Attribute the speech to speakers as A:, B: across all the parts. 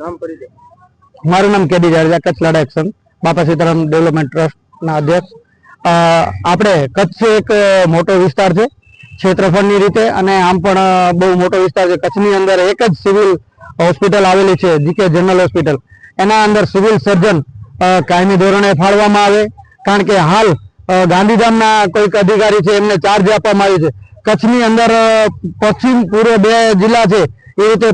A: નામ પરિચય?
B: મારું નામ કેડી જાડેજા, કચ્છ લડા એક્શન, બાપા સીતારામ ડેવલપમેન્ટ ટ્રસ્ટના અધ્યક્ષ. આપણે કચ્છ એક મોટો વિસ્તાર છે ક્ષેત્રફળની રીતે, અને આમ પણ બહુ મોટો વિસ્તાર છે. કચ્છની અંદર એક જ સિવિલ હોસ્પિટલ આવેલી છે, જીકે જનરલ હોસ્પિટલ. એના અંદર સિવિલ સર્જન કાયમી ધોરણે ફાળવામાં આવે, કારણ કે હાલ ગાંધીધામના કોઈક અધિકારી છે, એમને ચાર્જ આપવામાં આવી છે. કચ્છની અંદર પશ્ચિમ પૂર્વ બે જિલ્લા છે, એ રીતે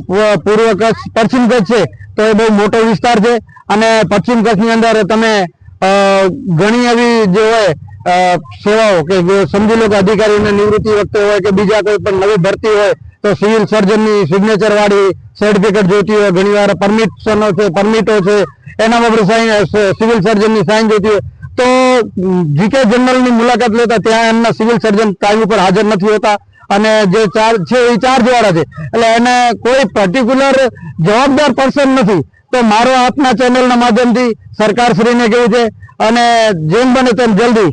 B: પૂર્વ કચ્છ પશ્ચિમ કચ્છ છે, તો એ બહુ મોટો વિસ્તાર છે. અને પશ્ચિમ કચ્છની અંદર તમે ઘણી એવી જે હોય સેવાઓ કે સમજી લો કે અધિકારીને નિવૃત્તિ વખતે હોય કે બીજા કોઈ પણ નવી ભરતી હોય તો સિવિલ સર્જનની સિગ્નેચર વાળી સર્ટિફિકેટ જોઈતી હોય, ઘણીવાર પરમિશનો છે, પરમિટો છે, એનામાં પણ સાઇન સિવિલ સર્જનની સાઇન જોઈતી હોય. તો જીકે જનરલની મુલાકાત લેતા ત્યાં એમના સિવિલ સર્જન ટાઈમ ઉપર હાજર નથી હોતા, અને જે ચાર્જ છે એ ચાર્જ વાળા છે, એટલે એને કોઈ પર્ટિક્યુલર જવાબદાર પર્સન નથી. તો મારો આપના ચેનલના માધ્યમથી સરકારશ્રીને કેવું છે, અને જેમ બને તેમ જલ્દી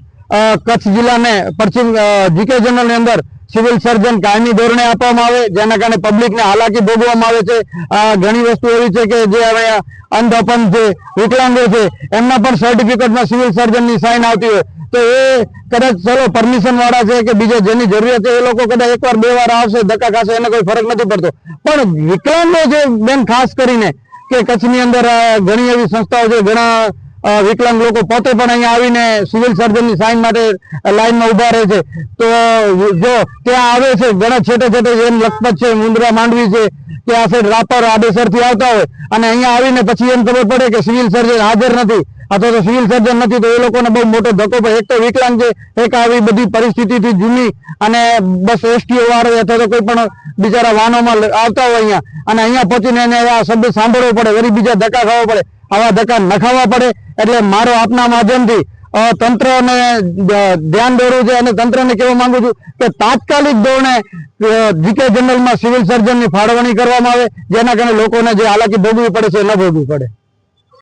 B: કચ્છ જિલ્લાને પશ્ચિમ જીકે જનરલની અંદર સિવિલ સર્જન કાયમી ધોરણે આપવામાં આવે, જેના કારણે પબ્લિકને હાલાકી ભોગવવામાં આવે છે. ઘણી વસ્તુ એવી છે કે જે હવે અંધ અપંગ છે, વિકલાંગો છે, એમના પણ સર્ટિફિકેટમાં સિવિલ સર્જનની સાઇન આવતી હોય તો એ કદાચ ચલો પરમિશન વાળા છે કે બીજા જેની જરૂરિયાત છે એ લોકો કદાચ એકવાર બે વાર આવશે, ધક્કા ખાશે, એને કોઈ ફરક નથી પડતો. પણ વિકલાંગો છે બેન, ખાસ કરીને કે કચ્છની અંદર ઘણી એવી સંસ્થાઓ છે, ઘણા વિકલાંગ લોકો પોતે પણ અહીંયા આવીને સિવિલ સર્જનની સાઇન માટે લાઈનમાં ઉભા રહે છે. તો જો ત્યાં આવે છે, ઘણા છેટે છેટે જેમ લખપત છે, મુંદ્રા માંડવી છે, કે આ સાઈડ રાપર આડેસરથી આવતા હોય, અને અહીંયા આવીને પછી એમ ખબર પડે કે સિવિલ સર્જન હાજર નથી અથવા તો સિવિલ સર્જન નથી, તો એ લોકોને બહુ મોટો ધક્કો પડે. એક તો વિકલાંગ છે, એક આવી બધી પરિસ્થિતિથી જૂની અને બસ એસટીઓ વાળો અથવા તો કોઈ પણ બિચારા વાહનોમાં આવતા હોય અહીંયા, અને અહીંયા પહોંચીને એને આ શબ્દ સાંભળવો પડે, વળી બીજા ધક્કા ખાવા પડે. આવા ધક્કા ન ખાવા પડે એટલે મારો આપના માધ્યમથી તંત્રને ધ્યાન દોરવું છે, અને તંત્રને કહેવા માંગુ છું કે તાત્કાલિક ધોરણે જીકે જનરલમાં સિવિલ સર્જનની ફાળવણી કરવામાં આવે, જેના કારણે લોકોને જે હાલાકી ભોગવવી પડે છે ન ભોગવવી પડે.